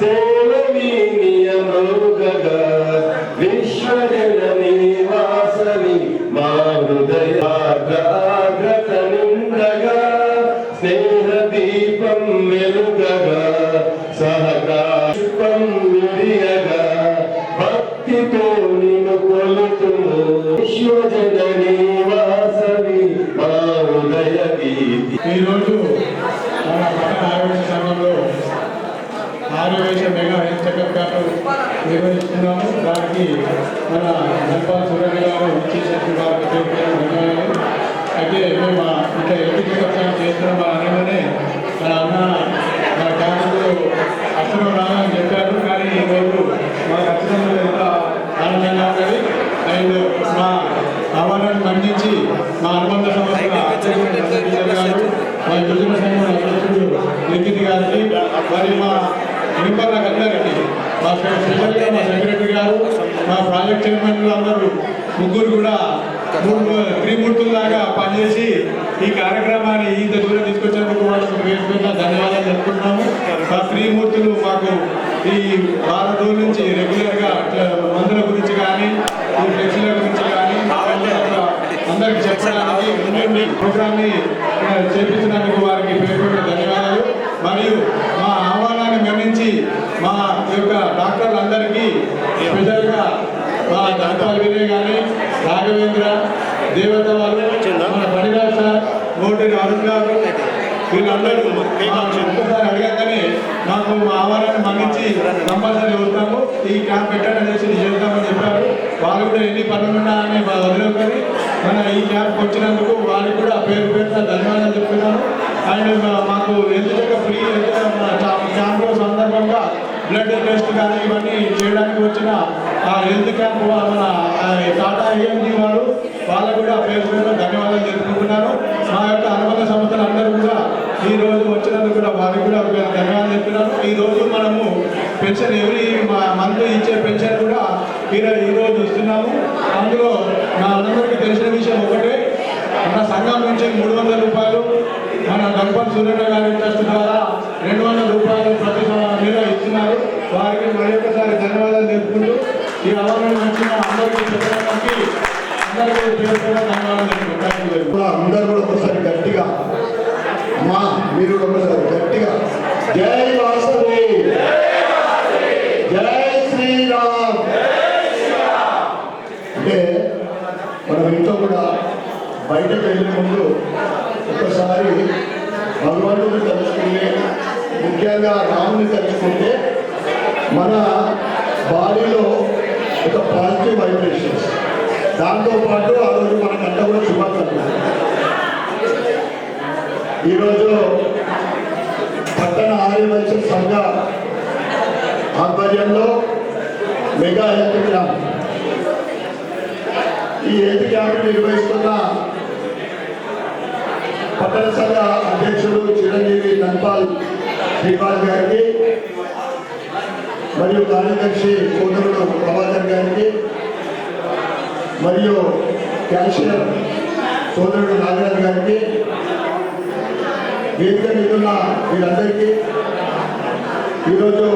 సేవీ నియమృగగా విశ్వజననీ వాసవి మా హృదయాగ్రత నిండగా స్నేహ దీపం వెలుగగా సహకారం విరియగా భక్తితో నిన్ను కొలుతుము విశ్వజననీ వాసవి మా హృదయ గీతి. ఈరోజు మన పట్టణ ఆరోగ్య సంఘంలో ఆరోగ్య మెగా హెల్త్ చెకప్ క్యాంపు నిర్వహిస్తున్నాము. దానికి మన ధన్పాల్ సూర్య గారు ఇచ్చేసినట్టు వారికి ధన్యవాదాలు. అయితే మేము ఇంకా హెల్త్ చెకప్ క్యాంప్ చేస్తున్నాం. మా అన్ననే మన అన్న మా క్యాంపులో అసలు రాదని చెప్పారు, కానీ ఈరోజు మాకు అక్షరంలో ఎంత ఆనందంగా ఉన్నది. అండ్ మా ఆహ్వానాన్ని మన్నించి మా అనుబంధ సంస్థ గారు, మా యువజన సంఘం అధ్యక్షుడు లిఖిత్ గారికి, మరి మా మెంబర్లకు అందరికీ, మా స్పెషల్గా మా సెక్రటరీ గారు, మా ప్రాజెక్ట్ చైర్మన్లు అందరూ ముగ్గురు కూడా త్రిమూర్తుల్లాగా పనిచేసి ఈ కార్యక్రమాన్ని ఇంత దూరం తీసుకొచ్చేందుకు వాళ్ళకు వేసుకున్న ధన్యవాదాలు చెప్పుకుంటున్నాము. మా త్రిమూర్తులు మాకు ఈ వారం రోజుల నుంచి రెగ్యులర్గా మందుల గురించి కానీ ఈ ఫ్లెక్సీల గురించి కానీ అందరికి చెప్పడానికి ఉండండి ప్రోగ్రామ్ని చేపించడానికి వారికి పేరు ధన్యవాదాలు. మరియు మా ఆహ్వానాన్ని మన్నించి మా యొక్క డాక్టర్లందరికీ స్పెషల్గా మా ధన్పాల్ వినయ్ కానీ, రాఘవేంద్ర, దేవత వాళ్ళు, మన పనిరాజ్ సార్, మోటరి అరుణ్ గారు, వీళ్ళందరూ ఒక్కసారి అడగగానే మాకు మా ఆహ్వానాన్ని మన్నించి కంపల్సరీ వస్తాము, ఈ క్యాంప్ పెట్టాలని చేసి చేద్దామని చెప్పారు. వాళ్ళు కూడా ఎన్ని పనులు ఉన్నాయని వదిలేకొని మన ఈ క్యాంప్కి వచ్చినందుకు వారికి కూడా పేరు పేరున ధన్యవాదాలు చెప్తున్నాను. అండ్ మాకు హెల్త్ చెకప్ ఫ్రీ క్యాంప్ సందర్భంగా బ్లడ్ టెస్ట్ కానీ ఇవన్నీ చేయడానికి వచ్చిన ఆ హెల్త్ క్యాంప్ మన టాటా ఏఎంజీ వారు వాళ్ళకు కూడా పేరు పేరున ధన్యవాదాలు తెలుపుకుంటున్నాను. మా యొక్క అనుబంధ సంస్థలు అందరూ కూడా ఈరోజు వచ్చినందుకు కూడా వారికి కూడా ధన్యవాదాలు చెప్తున్నాను. ఈరోజు మనము పెన్షన్ ఎవరి మంత్ ఇచ్చే పెన్షన్ కూడా ఈరోజు ఇస్తున్నాము. అందులో నా అందరికీ తెలిసిన విషయం ఒకటే, మన సంఘం నుంచి 300 రూపాయలు, మన ధన్పాల్ సూర్య గారి ట్రస్ట్ ద్వారా 200 రూపాయలు ప్రతి నెల ఇస్తున్నారు. వారికి మరొకసారి ధన్యవాదాలు తెలుపుకుంటూ ఈ అవగాహన వచ్చిన అందరికీ ధన్యవాదాలు తెలుపుకుంటారు. అందరూ కూడా ఒకసారి గట్టిగా అమ్మా మీరు ఒకసారి గట్టిగా జై వాసవి, జై శ్రీరామ్. అంటే మనం ఇంట్లో కూడా బయటకు వెళ్ళే ముందు ఒకసారి భగవంతుని తలుచుకుంటే, ముఖ్యంగా రాముని తలుచుకుంటే మన బాడీలో ఒక పాజిటివ్ వైబ్రేషన్స్, దాంతోపాటు ఆ రోజు మనకంతా కూడా శుభాకాంక్షలు. ఈరోజు పట్టణ ఆర్యవైశ్య సంఘ ఆధ్వర్యంలో మెగా హెల్త్ క్యాంప్, ఈ హెల్త్ క్యాంప్ నిర్వహిస్తున్న పట్టణ సంఘ అధ్యక్షుడు చిరంజీవి ధన్పాల్ శ్రీపాల్ గారికి, మరియు కార్యదర్శి సోదరుడు ప్రభాకర్ గారికి, మరియు క్యాషియర్ సోదరుడు నాగరాజ్ గారికి, వేదిక మీద ఉన్న వీరందరికీ, ఈరోజు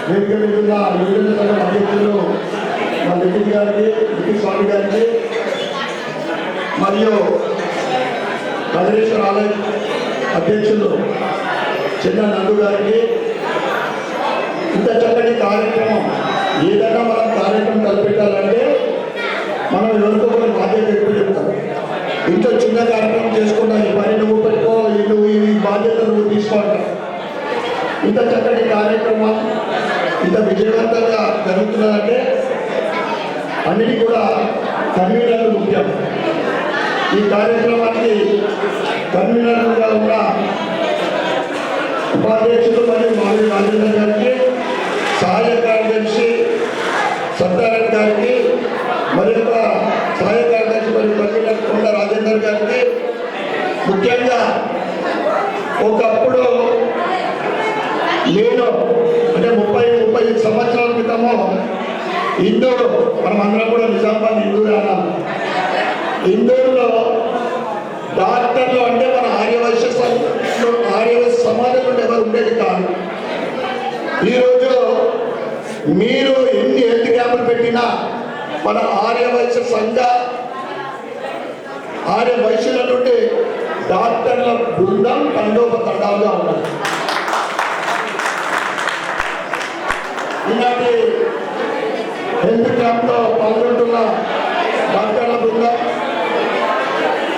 వేదిక మీద ఉన్న యువజన సంఘం అధ్యక్షులు మా లిఖిత్ గారికి, లిఖిత్ స్వామి గారికి, మరియు భద్రేశ్వర ఆలయ అధ్యక్షులు చిన్న నందు గారికి, ఇంత చక్కటి కార్యక్రమం, ఏదైనా మనం కార్యక్రమం తలపెట్టాలంటే మనం ఎవరికో కూడా బాధ్యత ఎక్కువ చెప్తాం. ఇంట్లో చిన్న కార్యక్రమం చేసుకుంటా, ఈ పని నువ్వు పెట్టుకో, నువ్వు ఈ బాధ్యత నువ్వు తీసుకోవాలి. ఇంత చక్కటి కార్యక్రమం ఇంత విజయవంతంగా జరుగుతున్నదంటే అన్నిటి కూడా కన్వీనర్లు ముఖ్యం. ఈ కార్యక్రమానికి కన్వీనర్లుగా ఉన్న ఉపాధ్యక్షులు మరియు మాజీ రాజేంద్ర గారికి, సహాయ కార్యదర్శి సత్యనారాయణ గారికి, మరొక సహాయ కార్యదర్శి మరియు కన్వీనర్ కొండ రాజేందర్ గారికి, ముఖ్యంగా ఒకప్పుడు నేను అంటే 30 సంవత్సరాల క్రితము ఇందూరు, మనం అందరం కూడా నిజామాబాద్ ఇందూరు అన్నాము. ఇందూరులో డాక్టర్లు అంటే మన ఆర్యవైశ్య సమాజం నుండి ఎవరు ఉండేది కాదు. ఈరోజు మీరు ఎన్ని హెల్త్ క్యాంపులు పెట్టినా మన ఆర్యవైశ్య సంఘ ఆర్యవైశ్యుల నుండి డాక్టర్ల బృందం తండోపతండాలుగా ఉన్నది. ఈనాటి హెల్త్ క్యాంప్లో పాల్గొంటున్న డాక్టర్ల బృందం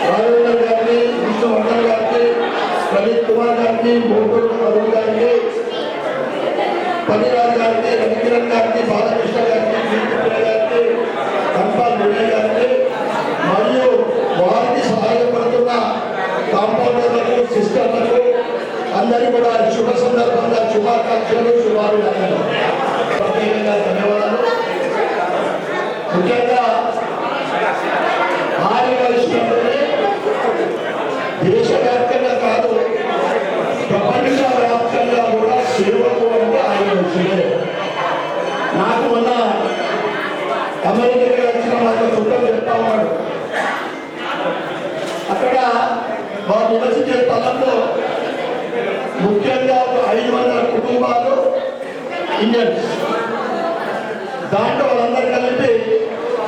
రాఘవేంద్ర గారిని, విష్ణువర్ధన్ గారికి, ప్రదీప్ కుమార్ గారికి, మోటూరు అరుణ్ గారికి, పనిరాజ్ గారికి, రవికిరణ్ గారికి, బాలకృష్ణ గారికి, జీవిత గారికి, కంపాల్ వినయ్ గారికి మరియు వారికి సహాయపడుతున్న కాంపౌండర్లకు, సిస్టర్లకు అందరికీ కూడా శుభ సందర్భంగా శుభాకాంక్షలు, శుభాభినందనలు. ప్రత్యేకంగా ధన్యవాదాలు. ముఖ్యంగా ఆర్యవైశ్యులలోనే దేశవ్యాప్తంగా కాదు ప్రపంచవ్యాప్తంగా కూడా సేవకు అంటే ఆర్యవైశ్యులే. నాకు మొన్న అమెరికాకి వచ్చిన వాళ్ళ చుట్టం చెప్తా ఉన్నాడు. అక్కడ వారు నివసించే స్థలంలో ముఖ్యంగా 500 కుటుంబాలు ఇండియన్స్, దాంట్లో వాళ్ళందరూ కలిపి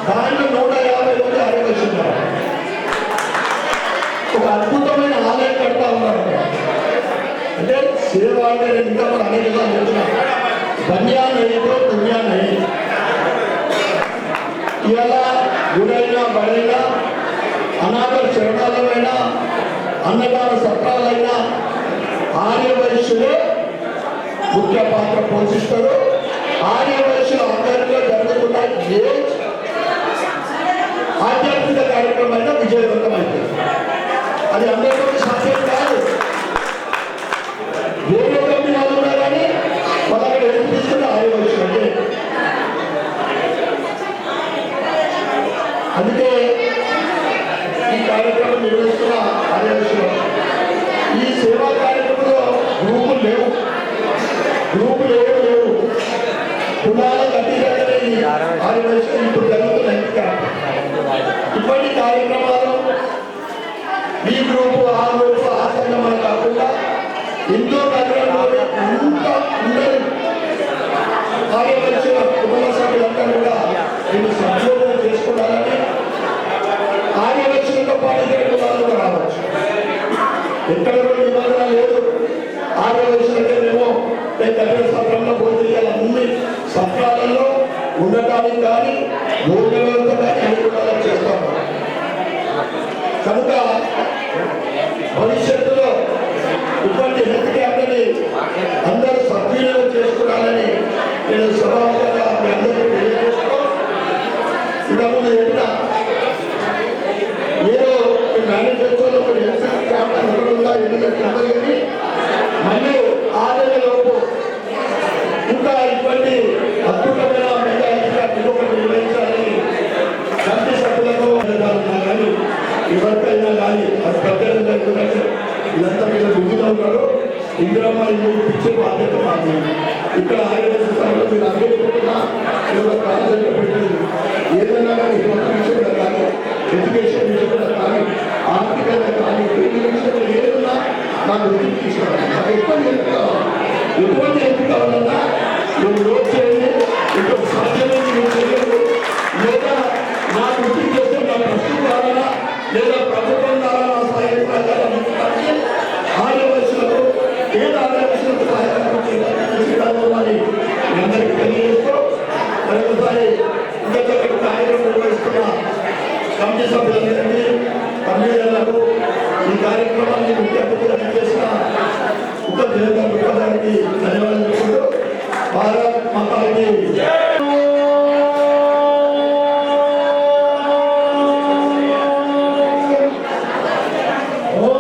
దాంట్లో 150 మంది ఆర్యవైశ్యులు. ఒక అద్భుతమైన ఆలయం కడతా ఉన్నారు. అంటే సేవ అంటే ఇంకా మనం అనేక తెలుసు. ధన్యా నయ్యో దునియా నయ్యి. ఇలా గుడైనా బడైనా అనాథ శరణాలైనా అన్నదాన సత్రాలైనా ఆర్యవైశ్యులే ముఖ్య పాత్ర పోషిస్తారు. ఆర్యవైశ్యుల ఆధ్వర్యంలో జరుగుతున్న ఏ ఆధ్యాత్మిక కార్యక్రమం విజయవంతమైంది. అది అందరికీ సాధ్యం కాదు. ఏ లోకంలో వాళ్ళు ఉన్నా కానీ వాళ్ళకి ఎదురు తీసుకున్న ఆర్యవైశ్యులు అంటే. అందుకే ఈ కార్యక్రమం నిర్వహిస్తున్న ఆర్యవైశ్యులు ఈ సేవా కార్యక్రమంలో గ్రూపులు లేవు, కులాలకు అతీతంగానే ఈ ఆర్యవైశ్యులు ఇప్పుడు జరుగుతున్నాయి. ఇటువంటి కార్యక్రమాలు ఈ గ్రూపు, ఆ గ్రూపు, ఆ సంఘం కాకుండా ఎంతో నగరంలో అంతా అందరూ ఆర్యవైశ్యుల కుటుంబ సభ్యులందరూ కూడా దీన్ని సద్వినియోగం చేసుకోవాలని, ఆర్యవైశ్యులతో పాటు కులాలు కూడా రావచ్చు. ఎక్కడ కూడా నిబంధన లేదు. ఆర్యవైశ్యులకే మేము దగ్గర సత్రంలో భోజనాలు అన్ని సత్రాలలో ఉండటానికి కానీ భోజనాలతో కానీ అనుకూలంగా చేస్తాము. కనుక భవిష్యత్తులో ఇటువంటి హెల్త్ క్యాంప్ని అందరూ సద్వినియోగం చేసుకోవాలని నేను సభాముఖంగా మీ అందరికీ తెలియజేస్తూ, ఇంతకుముందు చెప్పిన ఏదో మేనిఫెస్టోలో హెల్త్ క్యాంప్ అనుగుణంగా ఎన్నికలు మళ్ళీ 6 నెలలలోపు ఇంకా ఇటువంటి అద్భుతమైన మెజారిటీగా నిర్వహించాలని కమిటీ సభ్యులకు కానీ ఎవరికైనా కానీ అది పెద్దలు ఇదంతా మీరు గుర్తుగా ఉన్నారు. ఇందిరమ్మ ఇల్లు ఇచ్చే బాధ్యత మాది. ఇక్కడ ఆర్యవైశ్య సభలో మీరు అంగీకరించుకున్నా ప్రాధాన్యత పెట్టలేదు. ఏదైనా కానీ విషయంలో కానీ ఎడ్యుకేషన్ విషయంలో కానీ ఆర్థికంగా కానీ విషయంలో ఏదన్నా నాకు వృత్తికి తీసుకోవాలి. నాకు ఎటువంటి హెల్ప్ కావాలన్నా నువ్వు లోడ్ చేయండి. ఇక్కడ సాధ్యమైన నువ్వు చేయలేదు. లేదా నా వృత్తికి చేస్తే నా ప్రశ్న కావాలా లేదా ప్రభుత్వం ద్వారా నా సహాయం కావాలని ఆర్యవైశ్యులకు ఏదో ఆర్యవైశ్యులకు సహాయపడాలని మీ అందరికీ తెలియజేస్తూ మరొకసారి ఇంకా కార్యక్రమం నిర్వహిస్తున్న కమిటీ సభ్యులందరికీ, కన్వీనర్లకు, ఈ కార్యక్రమాన్ని ముఖ్య అతిథిగా చేసిన ఉపదేశానికి ధన్యవాదాలు చెప్పుకుంటూ భారత్ మాతాకి ఓం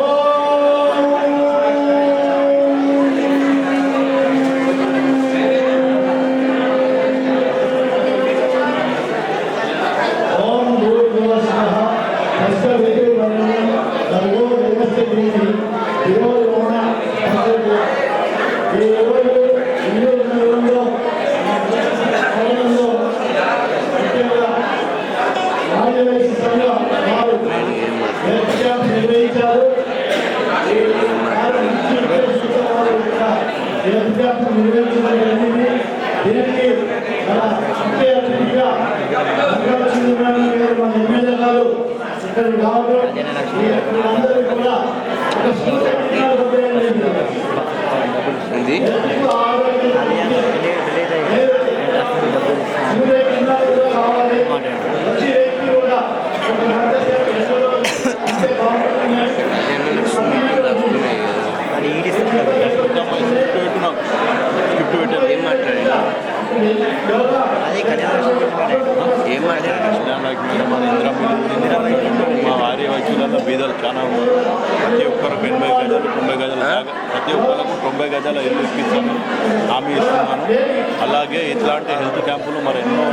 మన ముఖ్య అతిథిగా మన ఎమ్మెల్యే గారు ఇక్కడికి రావడం అందరికీ కూడా ఒక కావాలి వచ్చి వ్యక్తి కూడా ఒక గంట సేపు ఎండలో ఉంటే బాగుంటుంది. ఏం మాట్లాడారు మన మా వారి వైద్యులలో బీదలు చాలా ఉన్నారు. ప్రతి ఒక్కరికి 80 గజాలు 90 గజాలు ప్రతి ఒక్కరికి 90 గజాల ఇల్లు ఇప్పిస్తాను హామీ ఇస్తున్నాను. అలాగే ఇట్లాంటి హెల్త్ క్యాంపులు మరి ఎన్నో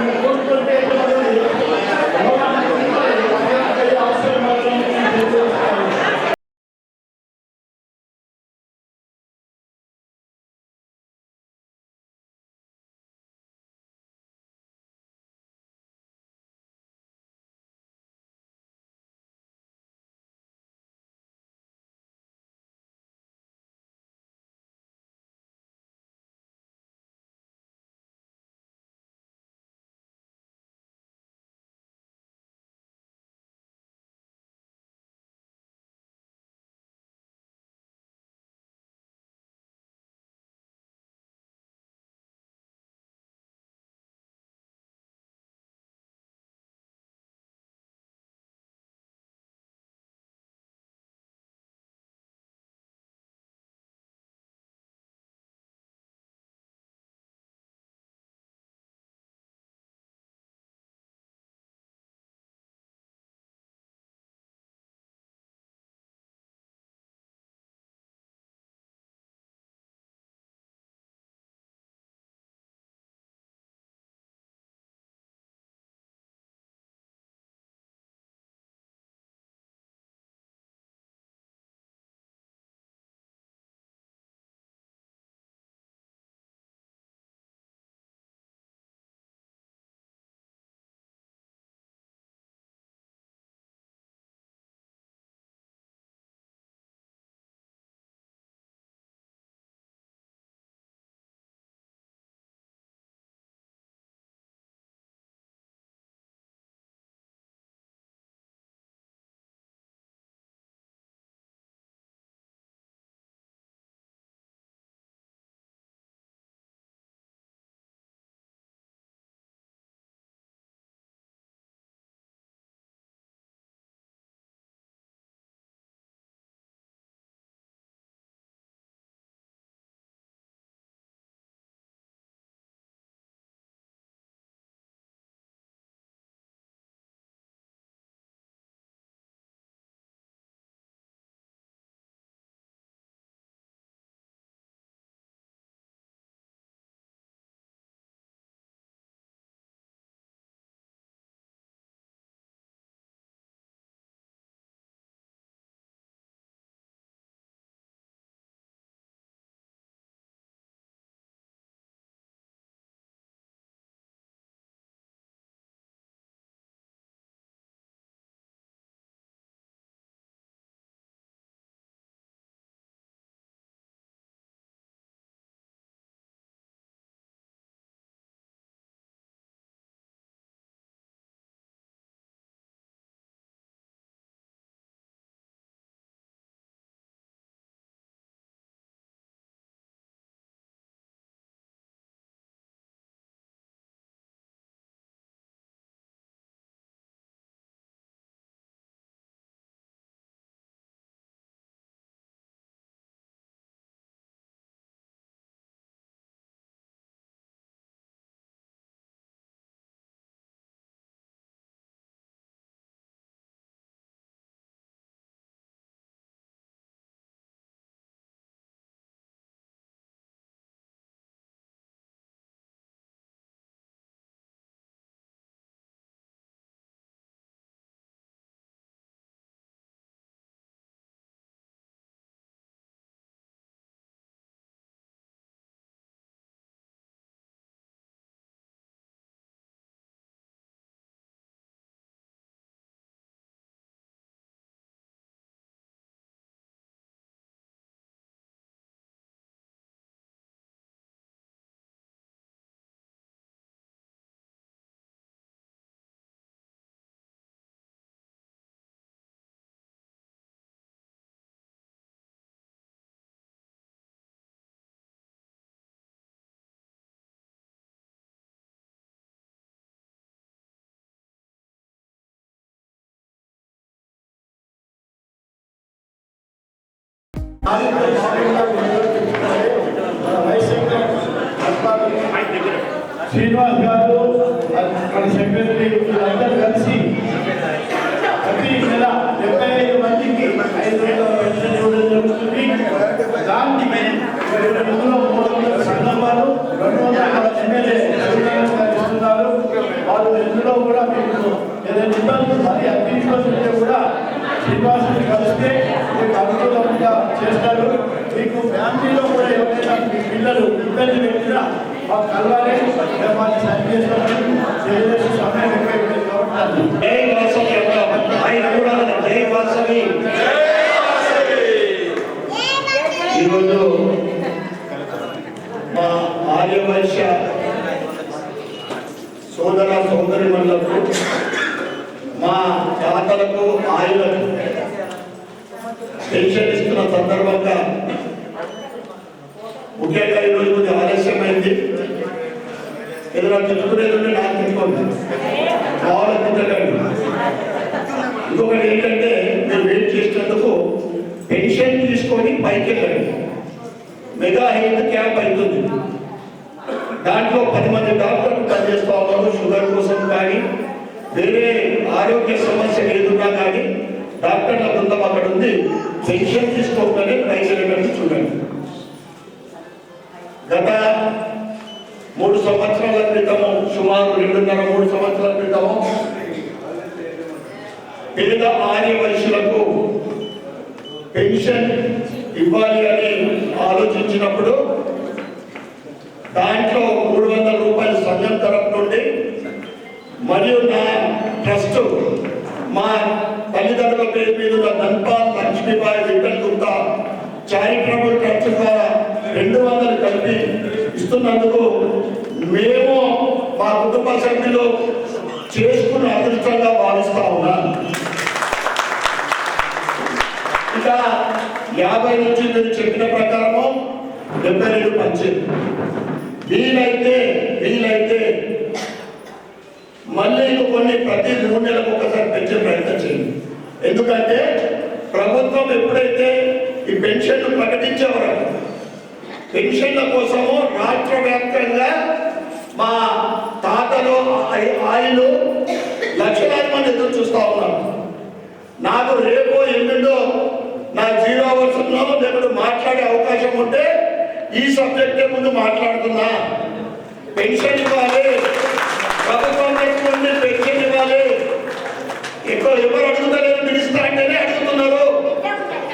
శ్రీనివాస్ గారు మన సెక్రటరీ వీళ్ళందరూ కలిసి ప్రతి నెల 75 మందికి 500 పెన్షన్ ఇవ్వడం జరుగుతుంది. దానికి ఇందులో 300 సంఘాలు 200 ఎమ్మెల్యే ఇస్తున్నారు. వాళ్ళు ఇందులో కూడా మీకు ఏదైనా ఇబ్బందులు మరి అన్ని ఇబ్బందులు ఉంటే కూడా శ్రీనివాసుని కలిస్తే మీకు అనుకూలంగా చేస్తారు. మీకు ఫ్యామిలీలో కూడా ఎవరైనా మీ పిల్లలు ఇబ్బంది పెట్టినా మాకు కలవాలి. వాళ్ళు సైన్ చేస్తామని చేసే సమయం ఎక్కువైపోయింది కాబట్టి ఈరోజు మా ఆర్యవైశ్య సోదర సోదరిమణులకు మా తాతలకు ఆయులకు పెన్షన్ ఇస్తున్న సందర్భంగా ముఖ్యంగా ఈరోజు కొంచెం ఆలస్యమైంది. ఏదైనా తెలుసుకునేది నాకు తెలుసుకోండి, కావాలనుకుంటాను. ఇంకొకటి ఏంటంటే మీరు వెయిట్ చేసినందుకు పెన్షన్ తీసుకొని పైకి వెళ్ళండి. మెగా హెల్త్ క్యాంప్ అవుతుంది. దాంట్లో 10 మంది డాక్టర్లు పనిచేస్తూ ఉన్నారు. షుగర్ కోసం కానీ వేరే ఆరోగ్య సమస్య ఏదున్నా కానీ డాక్టర్ల బృందం అక్కడ ఉంది. పెన్షన్ తీసుకోగానే పైకి చూడండి. గత 3 సంవత్సరాల క్రితము, సుమారు 2.5-3 సంవత్సరాల క్రితము పేద ఆర్యవైశ్యులకు పెన్షన్ ఇవ్వాలి అని ఆలోచించినప్పుడు దాంట్లో 300 రూపాయలు సంఘం తరపు నుండి మరియు నా ట్రస్ట్ మా తల్లిదండ్రుల పేరు మీద ఉన్న ధన్పాల్ లక్ష్మీబాయి విఠల్ గుప్తా చారిటబుల్ ట్రస్ట్ ద్వారా 200 కలిపి ఇస్తున్నందుకు మేము మా కుటుంబ సభ్యులు చేసుకున్న అదృష్టంగా భావిస్తా ఉన్నాను. ఇక 50 నుంచి మీరు చెప్పిన ప్రకారము 72 పంచింది. వీలైతే మళ్ళీ కొన్ని ప్రతి 3 నెలలకు ఒకసారి పెంచే ప్రయత్నం చేయండి. ఎందుకంటే ప్రభుత్వం ఎప్పుడైతే ఈ పెన్షన్లు ప్రకటించేవారు పెన్షన్ల కోసము రాష్ట్ర వ్యాప్తంగా మా తాతలు ఆయిలు లక్షలాది మంది ఎదురు చూస్తూ ఉన్నారు. నాకు రేపో ఎల్లుండో నా 0 అవర్స్లో లేకపోతే మాట్లాడే అవకాశం ఉంటే ఈ సబ్జెక్టే ముందు మాట్లాడుతున్నా. పెన్షన్ ఇవ్వాలి, ప్రభుత్వం నుండి పెన్షన్ ఇవ్వాలి. ఎవరు అడుగుతలేదు, పిలుస్తా అంటేనే అడుగుతున్నారు.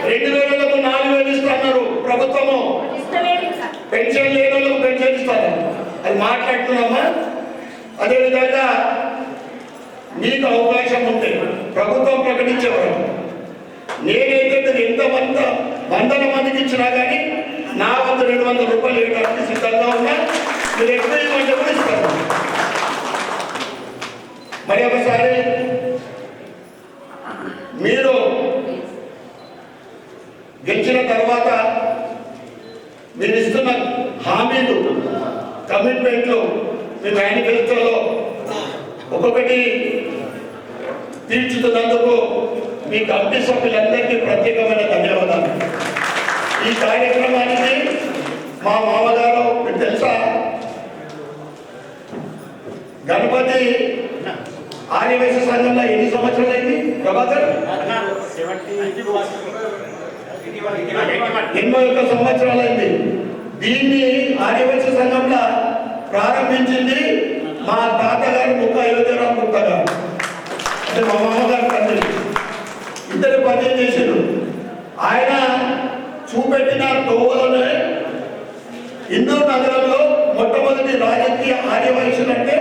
2000లకు 4000 ఇస్తున్నారు ప్రభుత్వము. పెన్షన్ లేని వాళ్ళకు పెన్షన్ ఇస్తారు. అది మాట్లాడుతున్నామా? అదేవిధంగా మీకు అవకాశం ఉంటే ప్రభుత్వం ప్రకటించేవారు. నేనైతే మీరు ఎంత 100 మందికి ఇచ్చినా కానీ నా వద్ద 200 రూపాయలు ఇవ్వడానికి సిద్ధంగా ఉన్నా. మీరు ఎక్కువ ఇవ్వమంటే కూడా ఇస్తారు. మరి ఒకసారి మీరు గెలిచిన తర్వాత మీరు ఇస్తున్న హామీలు, కమిట్మెంట్లు మీ మేనిఫెస్టోలో ఒక్కొక్కటి తీర్చుతున్నందుకు మీ కమిటీ సభ్యులందరికీ ప్రత్యేకమైన ధన్యవాదాలు. ఈ కార్యక్రమానికి మా మామగారు మీకు తెలుసా, గణపతి ఆర్యవైశ్య సంఘంలో ఎన్ని సంవత్సరాలు అయింది ప్రభాకర్? 81 సంవత్సరాలు అయింది. దీన్ని ఆర్యవైశ్య సంఘంలో ప్రారంభించింది మా తాతగారు ముక్క అయోధ్యరావు గుప్తా గారు. అంటే మా మామగారు తండ్రి. ఇద్దరు పని చేశారు. ఆయన చూపెట్టిన తోవలోనే ఇందూరు నగరంలో మొట్టమొదటి రాజకీయ ఆర్యవైశ్యులు అంటే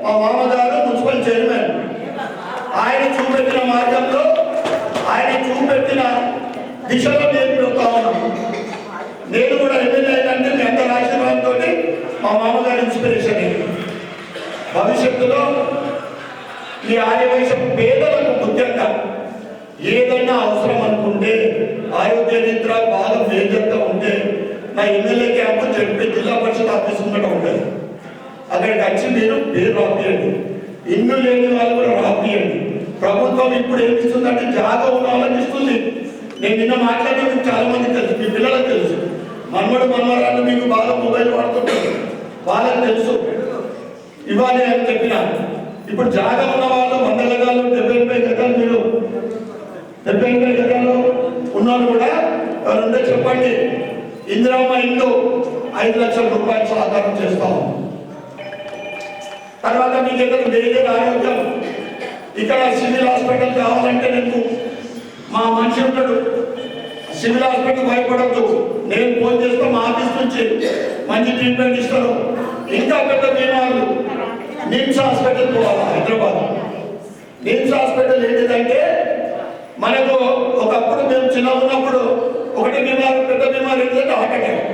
మా మామగారు మున్సిపల్ చైర్మన్. ఆయన చూపెట్టిన మార్గంలో, ఆయన చూపెట్టిన దిశలో నేను వెళ్తా ఉన్నాను. నేను కూడా ఎమ్మెల్యే అయినంటే మీ అందరి ఆశీర్వాదంతో మా మామగారి ఇన్స్పిరేషన్. భవిష్యత్తులో ఈ ఆర్యవైశ్య పేదలకు ముఖ్యంగా ఏదైనా అవసరం అనుకుంటే, ఆరోగ్య రీత్యా బాగా మేజర్గా ఉంటే నా ఎమ్మెల్యే క్యాంపు చెప్పి జిల్లా పరిషత్ ఆఫీస్ ఉన్నట్టు ఉంటుంది. అక్కడికి వచ్చి మీరు పేరు రాపియండి. ఇల్లు లేని వాళ్ళు కూడా రాపియండి. ప్రభుత్వం ఇప్పుడు ఏమి ఇస్తుందంటే జాగా ఉన్న వాళ్ళకి ఇస్తుంది. నేను నిన్న మాట్లాడిన మీకు చాలా మంది తెలుసు, మీ పిల్లలకు తెలుసు, మనవరాళ్ళు మీకు బాగా మొబైల్ వాడుతుంటారు, వాళ్ళకి తెలుసు ఇవ్వాలి అని చెప్పిన. ఇప్పుడు జాగా ఉన్న వాళ్ళు 100 గజాలు 70 గజాలు మీరు 70 గజాలు ఉన్నారు కూడా ఎవరుంటే చెప్పండి. ఇందిరమ్మ ఇల్లు 5 లక్షల రూపాయలు సహకారం చేస్తాము. తర్వాత మీకు ఏదైనా మేజర్ ఆరోగ్యం ఇక్కడ సివిల్ హాస్పిటల్ కావాలంటే నేను మా మనిషి ఉంటాడు, సివిల్ హాస్పిటల్ భయపడద్దు, నేను ఫోన్ చేస్తాం మా ఆఫీస్ నుంచి మంచి ట్రీట్మెంట్ ఇస్తారు. ఇంకా పెద్ద బీమార్లు నిమ్స్ హాస్పిటల్ పోవాలి. హైదరాబాద్ నిమ్స్ హాస్పిటల్ ఏంటిదంటే మనకు ఒకప్పుడు మేము చిన్న ఉన్నప్పుడు ఒకటి బీమారు పెద్ద బీమారు ఏంటంటే హార్ట్ అటాక్,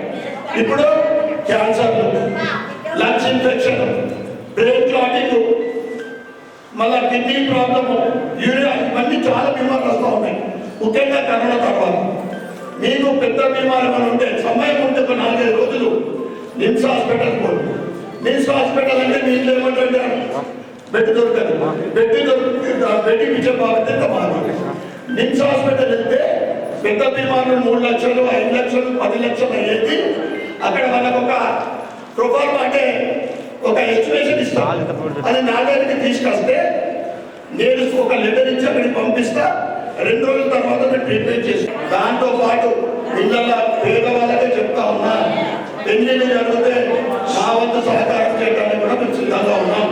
ఇప్పుడు క్యాన్సర్లు, లంగ్స్ ఇన్ఫెక్షన్, బ్రెయిన్ క్లాటింగ్, మళ్ళా కిడ్నీ ప్రాబ్లము, యూరియా, ఇవన్నీ చాలా బీమార్లు వస్తూ ఉన్నాయి. ముఖ్యంగా కరోనా తర్వాత మీకు పెద్ద బీమారు ఏమైనా ఉంటే సమయం ఉంటే ఒక 4-5 రోజులు నిమ్స్ హాస్పిటల్ పోండి. నిమ్స్ హాస్పిటల్ అంటే మీ ఇంట్లో ఏమంటే బెడ్ దొరకదు, బెడ్ ఇచ్చే బాధ్యత మాది. నిమ్స్ హాస్పిటల్ వెళ్తే పెద్ద బీమారులు 3 లక్షలు 5 లక్షలు 10 లక్షలు అయ్యేది. అక్కడ మనకు ఒక ప్రొఫార్మ్ అంటే ఒక ఎస్టిమేషన్ ఇస్తాం, అది 4 నెలలకి తీసుకొస్తే నేను ఒక లెటర్ ఇచ్చి అక్కడికి పంపిస్తా. 2 రోజుల తర్వాత నేను ట్రీట్మెంట్ చేస్తాను. దాంతో పాటు ఇళ్ళ పేదవాళ్ళకే చెప్తా ఉన్నా, పెళ్లిళ్ళు జరిగితే మా వంతు సహకారం చేయడానికి కూడా మేము సిద్ధంగా ఉన్నాం.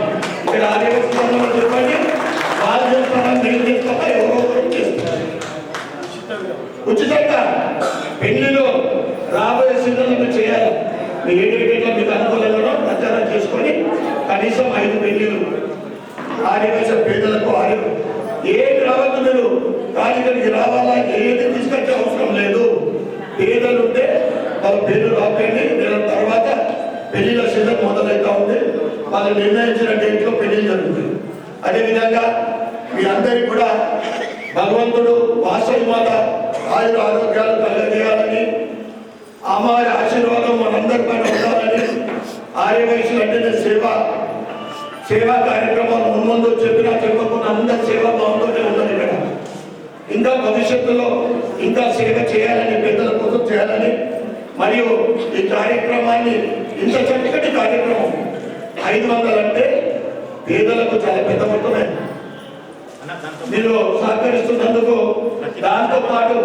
ఇక్కడ ఆదివాసీ చెప్పండి, వాళ్ళు చేస్తామని నేను చేస్తామా ఎవరో చేస్తాం ఉచితంగా. పెళ్లిలో రాబోయే సీజన్లో చేయాలి. మీ ఏరియాలో మీకు అనుకూలంగా ప్రచారం చేసుకొని కనీసం 5 పెళ్లిళ్ళు ఆదివాసీ పేదలకు ఏది రావద్దు, మీరు కార్యక్రమానికి రావాలా, ఏది తీసుకొచ్చే అవసరం లేదు. పేదలు ఉంటే వాళ్ళ పేర్లు రాకండి. నెల తర్వాత పెళ్లిళ్ళ సీజన్ మొదలవుతూ ఉంది. వాళ్ళు నిర్ణయించిన డేట్లో పెళ్లి జరుగుతుంది. అదేవిధంగా మీ అందరికీ కూడా భగవంతుడు వాసవి మాత ఆయుర ఆరోగ్యాలు కలగజేయాలని, అమ్మవారి ఆశీర్వాదం మనందరి పైన ఉండాలని, ఆర్యవైశ్యులు అంటే సేవా కార్యక్రమాలు ముందు చెప్పినా చెప్పకుండా అందరి సేవా భావంతోనే ఉన్నది ఇక్కడ. ఇంకా భవిష్యత్తులో ఇంకా సేవ చేయాలని, పెద్దల కోసం చేయాలని, మరియు ఈ కార్యక్రమాన్ని ఇంత చక్కటి కార్యక్రమం 500 అంటే పేదలకు చాలా పెద్ద మొత్తమే. మీరు సహకరిస్తున్నందుకు దాంతో పాటు